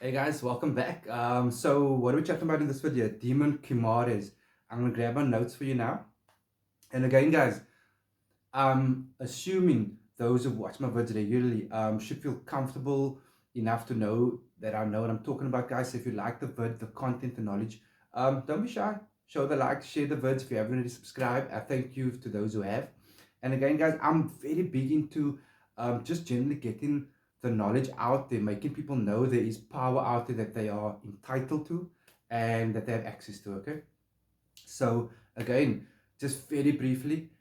Hey guys, welcome back. So what are we chatting about in this video? Demon Kimaris. I'm gonna grab my notes for you now. And again, guys, I'm assuming those who watch my vids regularly should feel comfortable enough to know that I know what I'm talking about, guys. So if you like the vid, the content, the knowledge, don't be shy. Show the like, share the vids. If you haven't already subscribed, I thank you to those who have. And again, guys, I'm very big into just generally getting the knowledge out there, making people know there is power out there that they are entitled to and that they have access to. Okay. So again, just very briefly,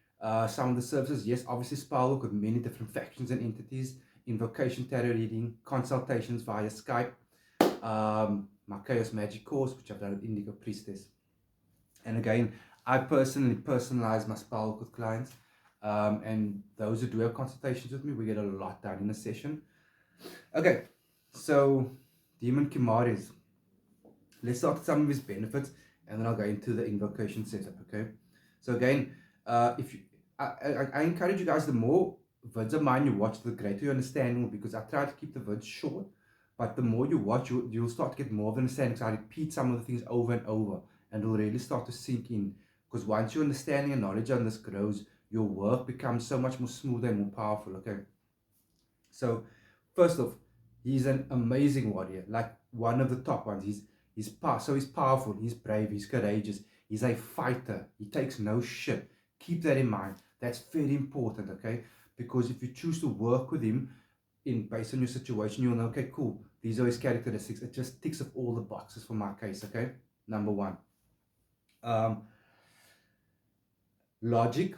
some of the services, yes, obviously spell work with many different factions and entities, invocation, tarot reading, consultations via Skype, my chaos magic course, which I've done with Indigo priestess. And again, I personally personalize my spell work with clients. And those who do have consultations with me, we get a lot done in a session. Okay, so Demon Kimaris. Let's start with some of his benefits, and then I'll go into the invocation setup. Okay. So again, if you, I encourage you guys, the more vids of mine you watch, the greater your understanding will be, because I try to keep the vids short, but the more you watch, you'll start to get more of an understanding. So I repeat some of the things over and over, and it'll really start to sink in. Because once your understanding and knowledge on this grows, your work becomes so much more smoother and more powerful. Okay. So first off, he's an amazing warrior, like one of the top ones. He's powerful, he's brave, he's courageous, he's a fighter, he takes no shit. Keep that in mind. That's very important, okay? Because if you choose to work with him in based on your situation, you'll know, okay, cool, these are his characteristics. It just ticks off all the boxes for my case, okay? Number one. Um, Logic.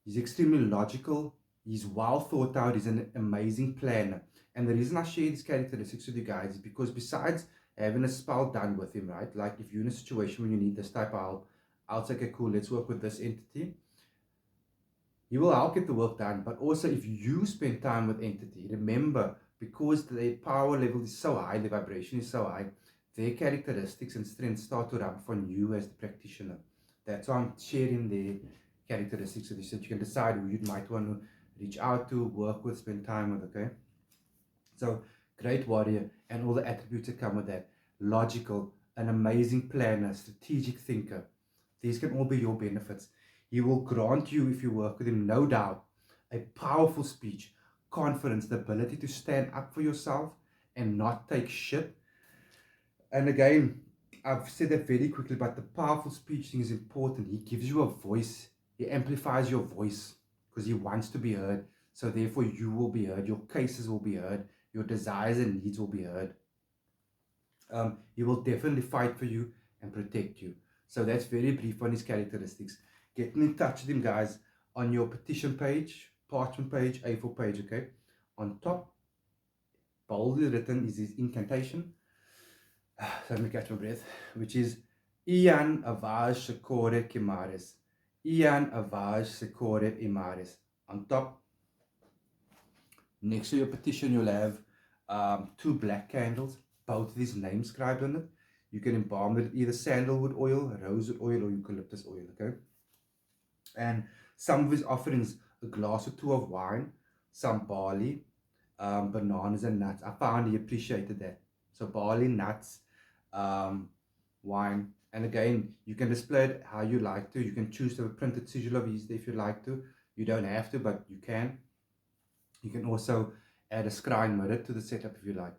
He's extremely logical. He's well thought out. He's an amazing planner. And the reason I share these characteristics with you guys is because besides having a spell done with him, right? Like if you're in a situation where you need this type of help, I'll say, okay, cool, let's work with this entity. He will help get the work done. But also if you spend time with entity, remember, because their power level is so high, the vibration is so high, their characteristics and strengths start to rub off on you as the practitioner. That's why I'm sharing their characteristics with you, so that you can decide who you might want to reach out to, work with, spend time with, okay? So, great warrior and all the attributes that come with that. Logical, an amazing planner, strategic thinker. These can all be your benefits. He will grant you, if you work with him, no doubt, a powerful speech, confidence, the ability to stand up for yourself and not take shit. And again, I've said that very quickly, but the powerful speech thing is important. He gives you a voice, he amplifies your voice because he wants to be heard. So therefore, you will be heard, your cases will be heard, your desires and needs will be heard. He will definitely fight for you and protect you. So that's very brief on his characteristics. Getting in touch with him, guys, on your petition page, parchment page, A4 page, okay? On top, boldly written is his incantation. So let me catch my breath, which is Ian Avaj Secore Kimaris. Ian Avaj Secore Imaris. On top, next to your petition, you'll have two black candles, both of these names scribed on it. You can embalm it with either sandalwood oil, rosewood oil, or eucalyptus oil, okay? And some of his offerings, a glass or two of wine, some barley, bananas and nuts. I found he appreciated that. So barley, nuts, wine. And again, you can display it how you like to. You can choose to have a printed sigil of his if you like to. You don't have to, but you can. You can also add a scrying mirror to the setup if you like.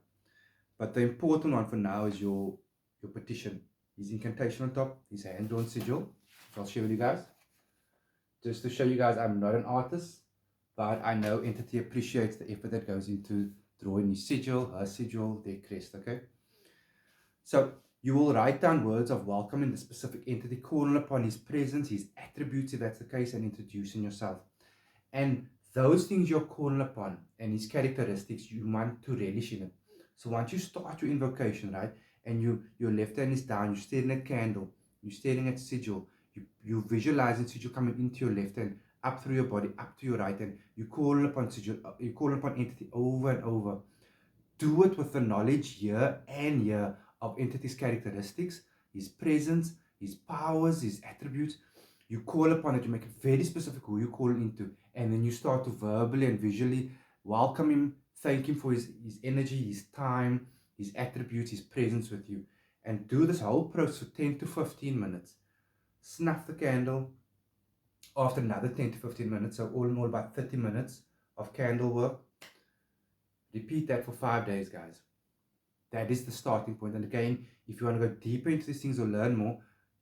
But the important one for now is your petition. His incantation on top, his hand-drawn sigil, which I'll share with you guys. Just to show you guys I'm not an artist, but I know entity appreciates the effort that goes into drawing his sigil, her sigil, their crest, okay? So you will write down words of welcome in the specific entity, calling upon his presence, his attributes if that's the case, and introducing yourself. And those things you're calling upon and his characteristics, you want to relish in it. So once you start your invocation, right, and your left hand is down, you're staring at candle, you're staring at sigil, you visualizing sigil coming into your left hand, up through your body, up to your right hand. You call upon sigil, you call upon entity over and over. Do it with the knowledge here and here of entity's characteristics, his presence, his powers, his attributes. You call upon it, you make it very specific who you call into, and then you start to verbally and visually welcome him, thank him for his energy, his time, his attributes, his presence with you. And do this whole process for 10 to 15 minutes. Snuff the candle after another 10 to 15 minutes, so all in all about 30 minutes of candle work. Repeat that for 5 days, guys. That is the starting point. And again, if you want to go deeper into these things or learn more,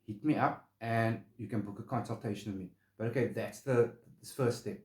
hit me up and you can book a consultation with me. But okay, that's this first step.